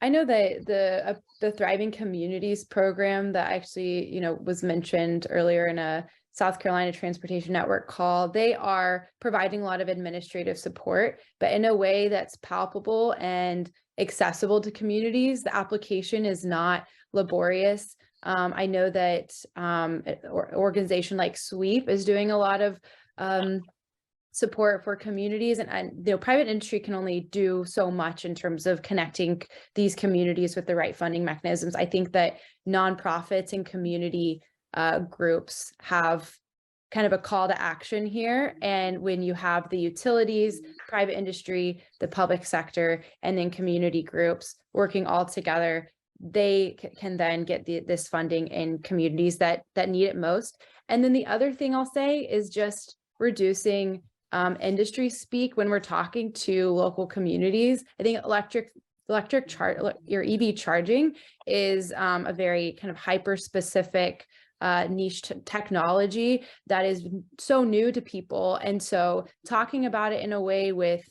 I know that the Thriving Communities program that actually, was mentioned earlier in a South Carolina Transportation Network call, they are providing a lot of administrative support, but in a way that's palpable and accessible to communities. The application is not laborious. I know that an organization like SWEEP is doing a lot of support for communities, and private industry can only do so much in terms of connecting these communities with the right funding mechanisms. I think that nonprofits and community groups have kind of a call to action here. And when you have the utilities, private industry, the public sector, and then community groups working all together, they can then get this funding in communities that need it most. And then the other thing I'll say is just reducing industry speak when we're talking to local communities. I think your EV charging is a very kind of hyper specific niche technology that is so new to people. And so talking about it in a way with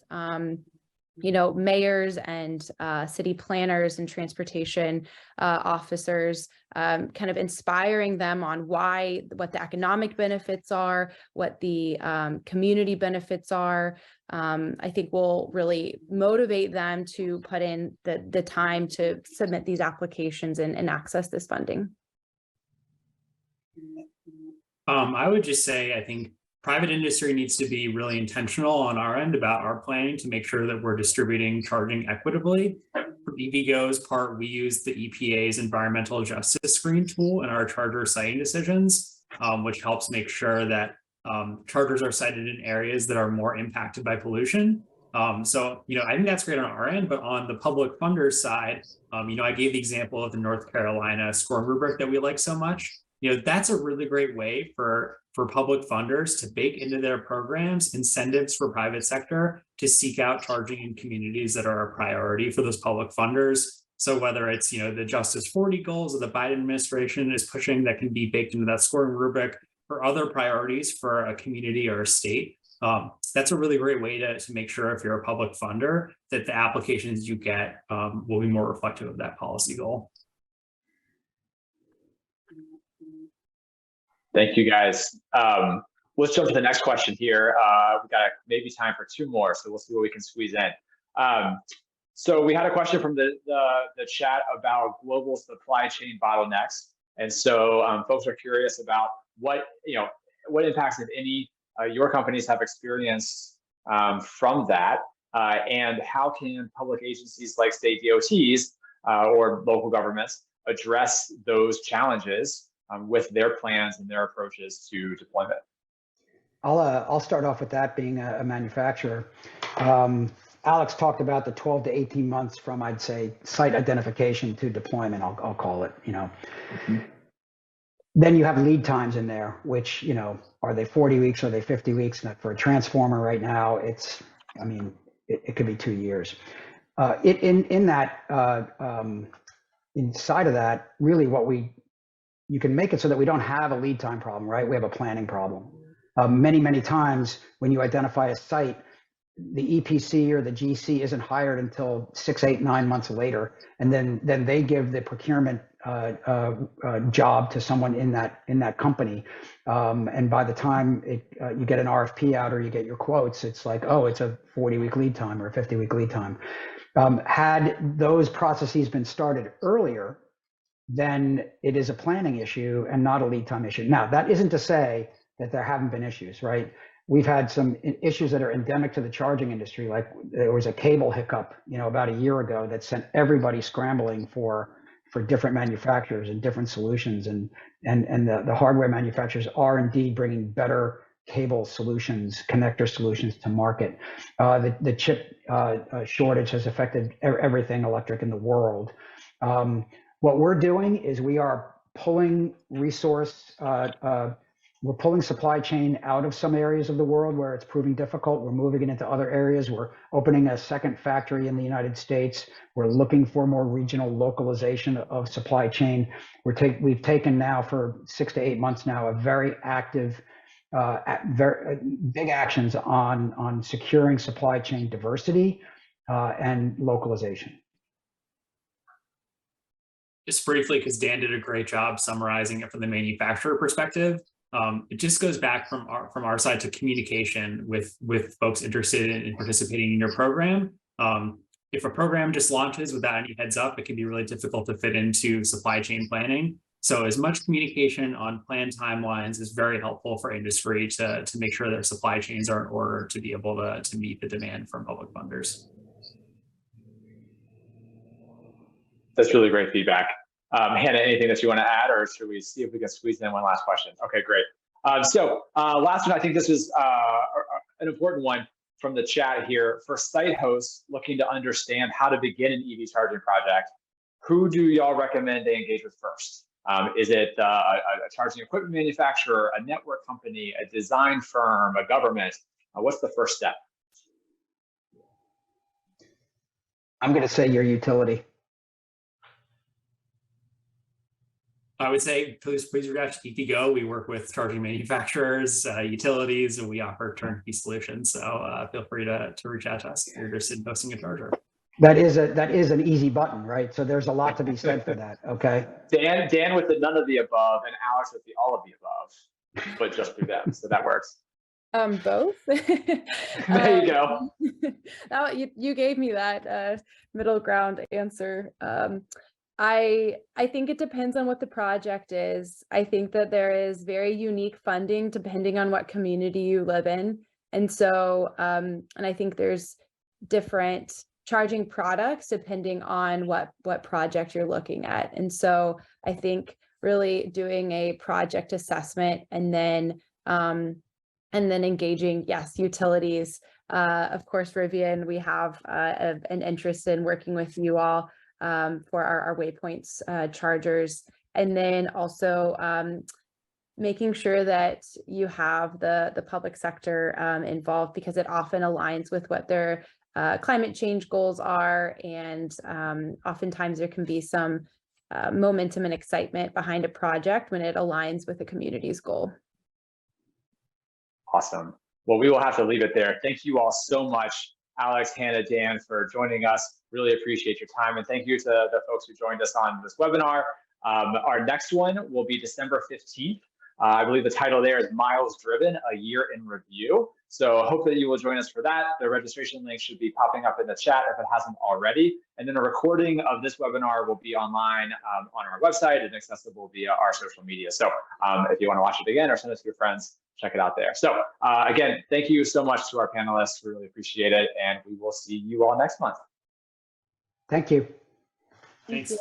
mayors and city planners and transportation officers, kind of inspiring them on what the economic benefits are, what the community benefits are, I think will really motivate them to put in the time to submit these applications and access this funding. I would just say, I think private industry needs to be really intentional on our end about our planning to make sure that we're distributing charging equitably. For EVgo's part, we use the EPA's environmental justice screen tool in our charger siting decisions, which helps make sure that chargers are sited in areas that are more impacted by pollution. So, I think that's great on our end, but on the public funders side, I gave the example of the North Carolina scoring rubric that we like so much. That's a really great way for public funders to bake into their programs incentives for private sector to seek out charging in communities that are a priority for those public funders. So whether it's, the Justice 40 goals that the Biden administration is pushing that can be baked into that scoring rubric, or other priorities for a community or a state, that's a really great way to make sure, if you're a public funder, that the applications you get will be more reflective of that policy goal. Thank you, guys. Let's jump to the next question here. We've got maybe time for 2 more, so we'll see what we can squeeze in. So we had a question from the chat about global supply chain bottlenecks. And so folks are curious about what impacts, if any, your companies have experienced from that, and how can public agencies like state DOTs or local governments address those challenges with their plans and their approaches to deployment? I'll start off with that, being a manufacturer. Alex talked about the 12 to 18 months from, I'd say, site identification to deployment, I'll call it, Mm-hmm. Then you have lead times in there, which, are they 40 weeks? Are they 50 weeks? And for a transformer right now, it could be 2 years. Inside of that, really you can make it so that we don't have a lead time problem, right? We have a planning problem. Many times when you identify a site, the EPC or the GC isn't hired until 6, 8, 9 months later, and then they give the procurement job to someone in that company, and by the time you get an RFP out or you get your quotes, it's like, oh, it's a 40-week lead time or a 50-week lead time. Had those processes been started earlier, then it is a planning issue and not a lead time issue. Now, that isn't to say that there haven't been issues, right? We've had some issues that are endemic to the charging industry. Like there was a cable hiccup, about a year ago that sent everybody scrambling for different manufacturers and different solutions. And the hardware manufacturers are indeed bringing better cable solutions, connector solutions to market. The chip shortage has affected everything electric in the world. What we're doing is we are pulling we're pulling supply chain out of some areas of the world where it's proving difficult. We're moving it into other areas. We're opening a second factory in the United States. We're looking for more regional localization of supply chain. We've taken now for 6 to 8 months now a very active, very big actions on securing supply chain diversity and localization. Just briefly, because Dan did a great job summarizing it from the manufacturer perspective. It just goes back from our side to communication with folks interested in participating in your program. If a program just launches without any heads up, it can be really difficult to fit into supply chain planning. So as much communication on planned timelines is very helpful for industry to make sure their supply chains are in order to be able to meet the demand from public funders. That's really great feedback. Hannah, anything that you want to add, or should we see if we can squeeze in one last question? Okay, great. So last one, I think this is an important one from the chat here. For site hosts looking to understand how to begin an EV charging project, who do y'all recommend they engage with first? Is it a charging equipment manufacturer, a network company, a design firm, a government? What's the first step? I'm going to say your utility. I would say please reach out to EPGo. We work with charging manufacturers, utilities, and we offer turnkey solutions. So feel free to reach out to us if you're interested in hosting a charger. That is an easy button, right? So there's a lot to be said for that. Okay. Dan with the none of the above, and Alex with the all of the above, but just through them. So that works. Both. There you go. Now you gave me that middle ground answer. I think it depends on what the project is. I think that there is very unique funding depending on what community you live in. And so, and I think there's different charging products depending on what project you're looking at. And so I think really doing a project assessment and then engaging, yes, utilities. Of course, Rivian, we have an interest in working with you all for our waypoints chargers, and then also making sure that you have the public sector involved, because it often aligns with what their climate change goals are. And oftentimes there can be some momentum and excitement behind a project when it aligns with the community's goal. Awesome. Well, we will have to leave it there. Thank you all so much, Alex, Hannah, Dan, for joining us. Really appreciate your time. And thank you to the folks who joined us on this webinar. Our next one will be December 15th. I believe the title there is Miles Driven, a Year in Review. So I hope that you will join us for that. The registration link should be popping up in the chat if it hasn't already. And then a recording of this webinar will be online on our website and accessible via our social media. So if you want to watch it again or send it to your friends, check it out there. So again, thank you so much to our panelists. We really appreciate it. And we will see you all next month. Thank you. Thank Thanks. you.